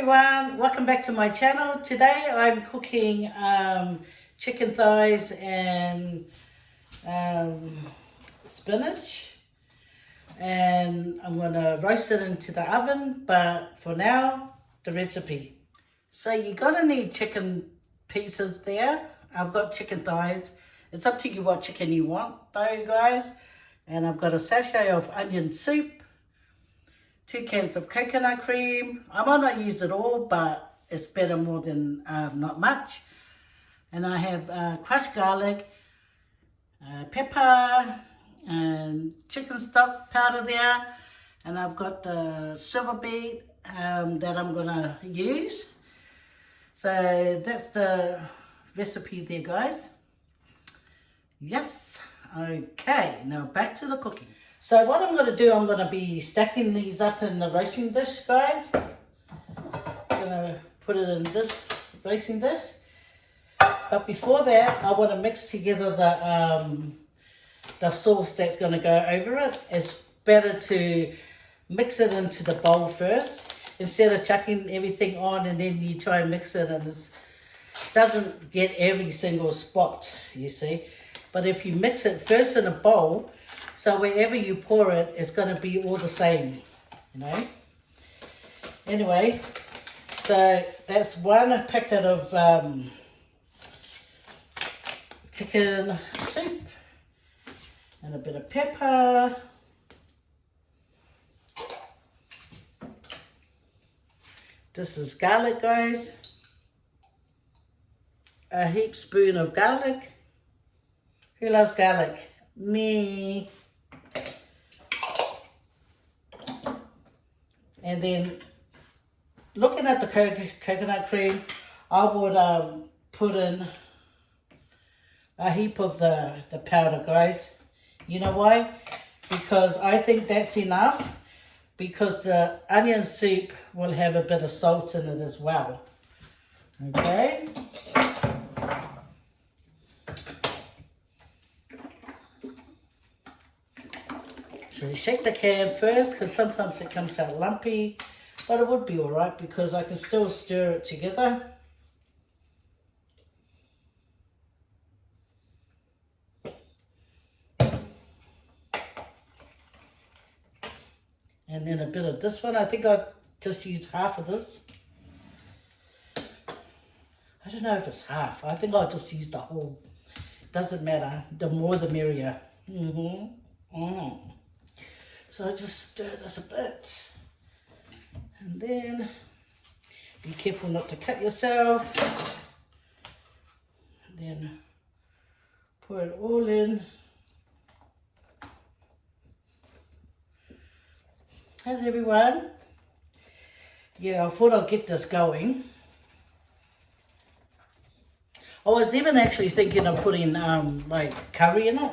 everyone, welcome back to my channel. Today I'm cooking chicken thighs and spinach, and I'm going to roast it into the oven, but for now the recipe. So you're going to need chicken pieces there. I've got chicken thighs. It's up to you what chicken you want though, guys. And I've got a sachet of onion soup, 2 cans of coconut cream. I might not use it all, but it's better more than not much. And I have crushed garlic, pepper, and chicken stock powder there. And I've got the silver beet that I'm gonna use. So that's the recipe there, guys. Yes, okay, now back to the cooking. So what I'm going to do, I'm going to be stacking these up in the roasting dish, guys. I'm going to put it in this roasting dish. But before that, I want to mix together the sauce that's going to go over it. It's better to mix it into the bowl first, instead of chucking everything on and then you try and mix it and it doesn't get every single spot, you see. But if you mix it first in a bowl, so wherever you pour it, it's going to be all the same, you know. Anyway, so that's 1 packet of chicken soup and a bit of pepper. This is garlic, guys. A heap spoon of garlic. Who loves garlic? Me. And then looking at the coconut cream, I would put in a heap of the powder, guys. You know why? Because I think that's enough, because the onion soup will have a bit of salt in it as well. Okay. So you shake the can first, because sometimes it comes out lumpy, but it would be alright because I can still stir it together. And then a bit of this one. I think I'll just use half of this. I don't know if it's half. I think I'll just use the whole. Doesn't matter. The more the merrier. So I just stir this a bit. And then be careful not to cut yourself. And then pour it all in. How's everyone? Yeah, I thought I'll get this going. I was even actually thinking of putting like curry in it.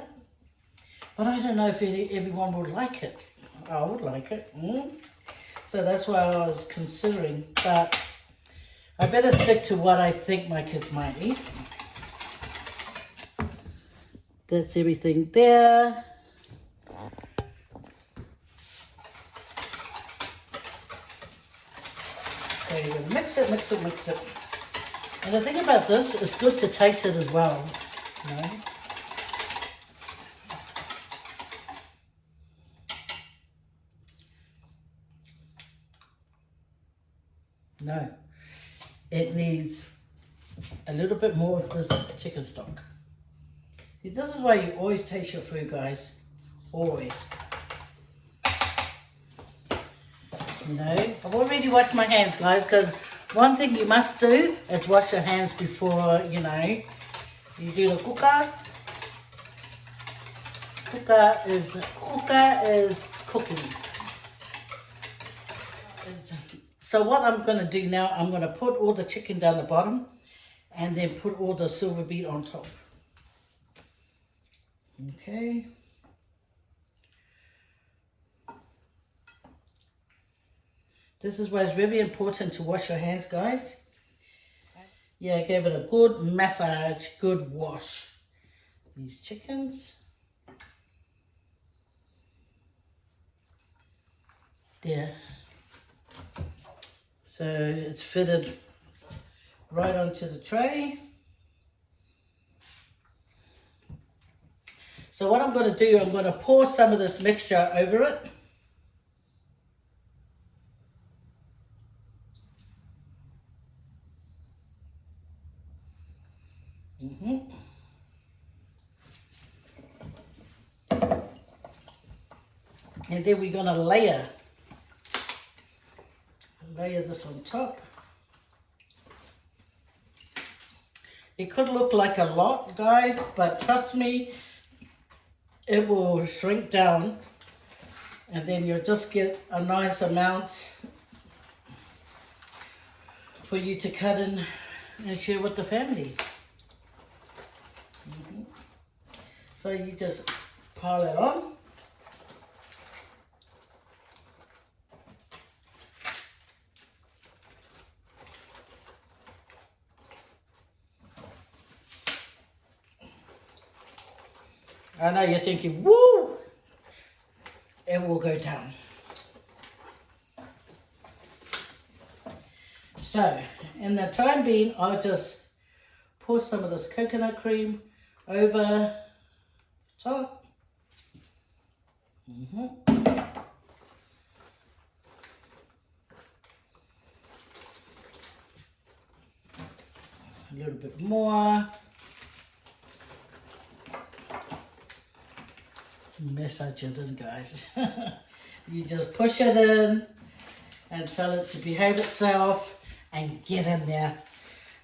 But I don't know if everyone would like it. I would like it. So that's why I was considering. But I better stick to what I think my kids might eat. That's everything there. So you're going to mix it, mix it, mix it. And the thing about this, it's good to taste it as well. You know? No, it needs a little bit more of this chicken stock. See, this is why you always taste your food, guys. Always. You know, I've already washed my hands, guys, because one thing you must do is wash your hands before, you know, you do the cooker. Cooker is cooking. So what I'm going to do now, I'm going to put all the chicken down the bottom and then put all the silver beet on top. Okay. This is why it's very important to wash your hands, guys. Yeah, I gave it a good massage, good wash. These chickens. There. So it's fitted right onto the tray. So what I'm going to do, I'm going to pour some of this mixture over it. And then we're going to layer this on top. It could look like a lot, guys, but trust me, it will shrink down, and then you'll just get a nice amount for you to cut in and share with the family. So you just pile it on. I know you're thinking, woo! It will go down. So, in the time being, I'll just pour some of this coconut cream over top. A little bit more. Mess I didn't, guys. You just push it in and tell it to behave itself and get in there.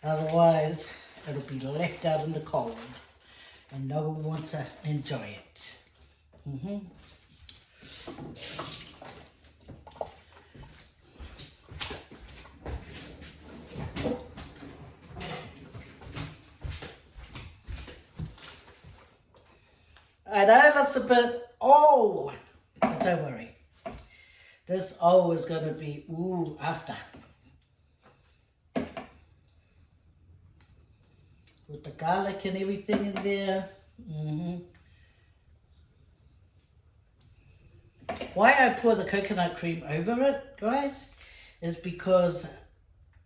Otherwise, it'll be left out in the cold and no one wants to enjoy it. I know it looks a bit old, but don't worry. This O is going to be ooh after. With the garlic and everything in there. Why I pour the coconut cream over it, guys, is because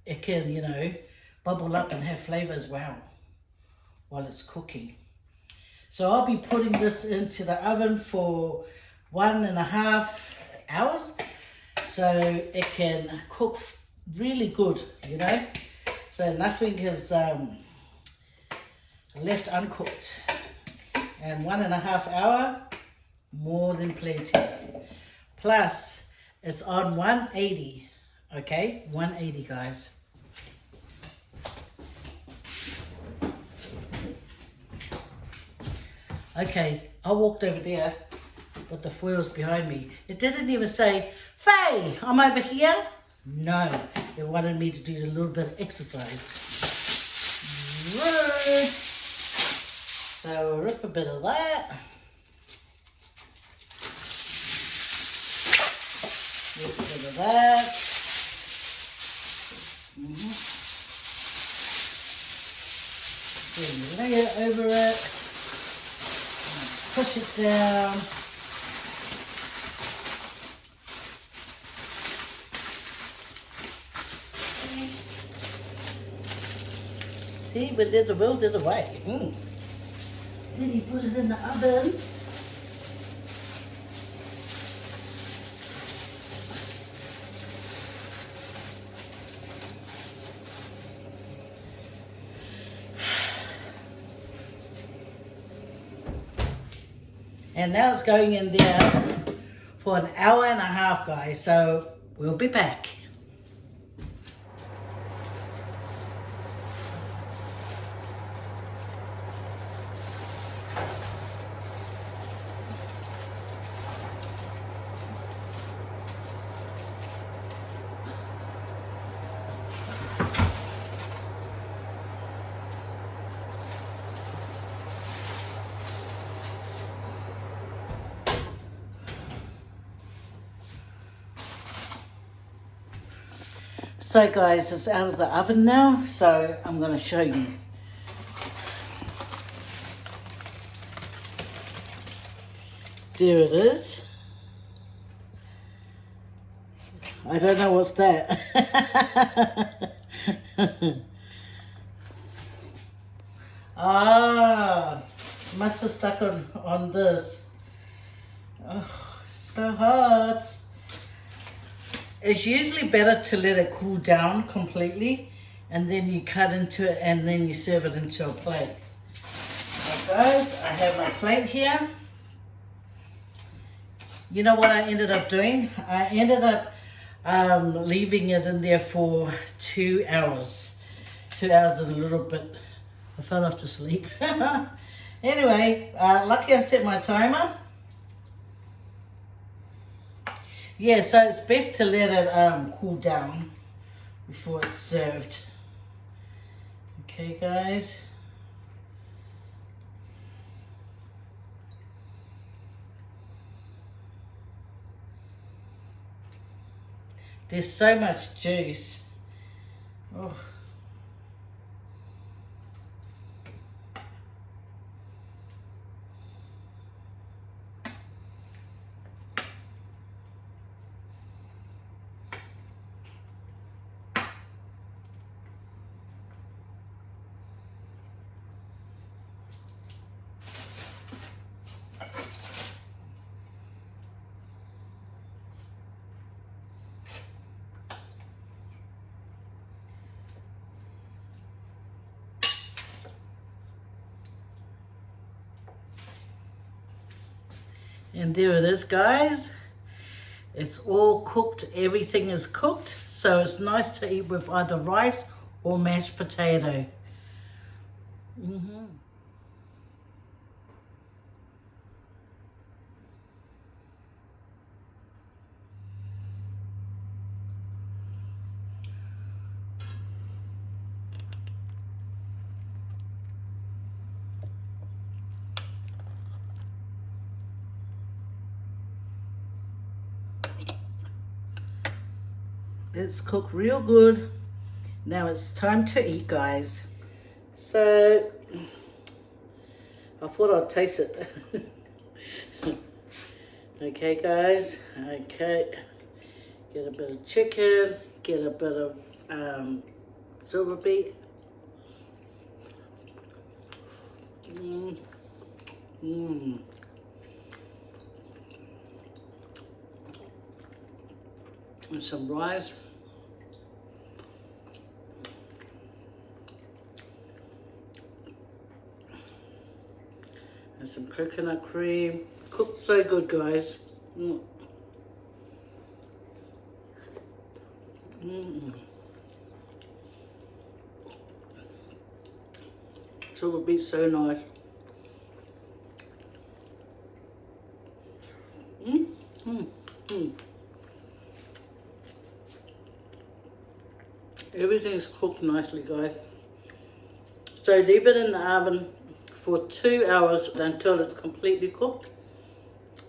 it can, you know, bubble up and have flavour as well while it's cooking. So I'll be putting this into the oven for 1.5 hours so it can cook really good, you know, so nothing is left uncooked. And 1.5 hours, more than plenty. Plus it's on 180, okay, 180, guys. Okay, I walked over there with the foils behind me. It didn't even say, Faye, I'm over here. No, it wanted me to do a little bit of exercise. Rude. So rip a bit of that. Rip a bit of that. Then lay it over it. Push it down. See, but there's a will, there's a way. Then you put it in the oven. And now it's going in there for 1.5 hours, guys. So we'll be back. So guys, it's out of the oven now, so I'm going to show you. There it is. I don't know what's that. Ah, must have stuck on this. Oh, so hot. It's usually better to let it cool down completely, and then you cut into it and then you serve it into a plate. So guys, I have my plate here. You know what I ended up doing? I ended up leaving it in there for 2 hours. 2 hours and a little bit. I fell off to sleep. Anyway, lucky I set my timer. Yeah, so it's best to let it cool down before it's served. Okay, guys. There's so much juice. Oh. And there it is, guys. It's all cooked. Everything is cooked. So it's nice to eat with either rice or mashed potato. It's cooked real good. Now it's time to eat, guys. So I thought I'd taste it. Okay, guys. Okay. Get a bit of chicken. Get a bit of silver beet. And some rice. And some coconut cream. Cooked so good, guys. Silver beet, so nice. Everything's cooked nicely, guys. So leave it in the oven for 2 hours until it's completely cooked.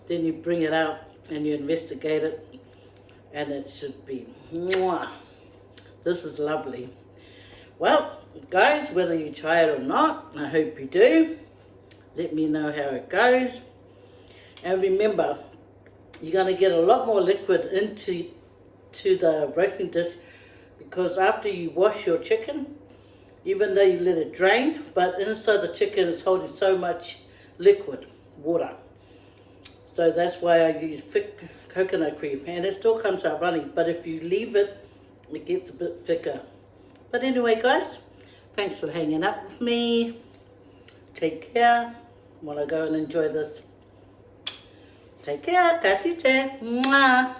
Then you bring it out and you investigate it, and it should be mwah. This is lovely. Well, guys, whether you try it or not, I hope you do. Let me know how it goes. And remember, you're going to get a lot more liquid into the roasting dish, because after you wash your chicken, even though you let it drain, but inside the chicken is holding so much liquid, water. So that's why I use thick coconut cream, and it still comes out runny, but if you leave it, it gets a bit thicker. But anyway, guys, thanks for hanging out with me. Take care while I go and enjoy this. Take care, Kakite. Mwah.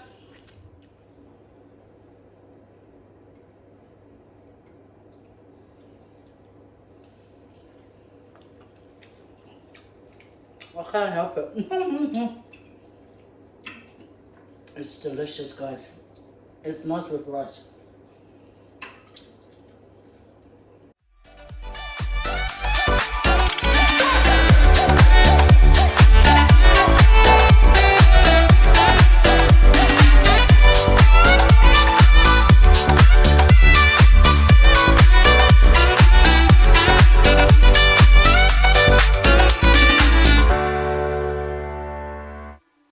I can't help it. It's delicious, guys. It's nice with rice.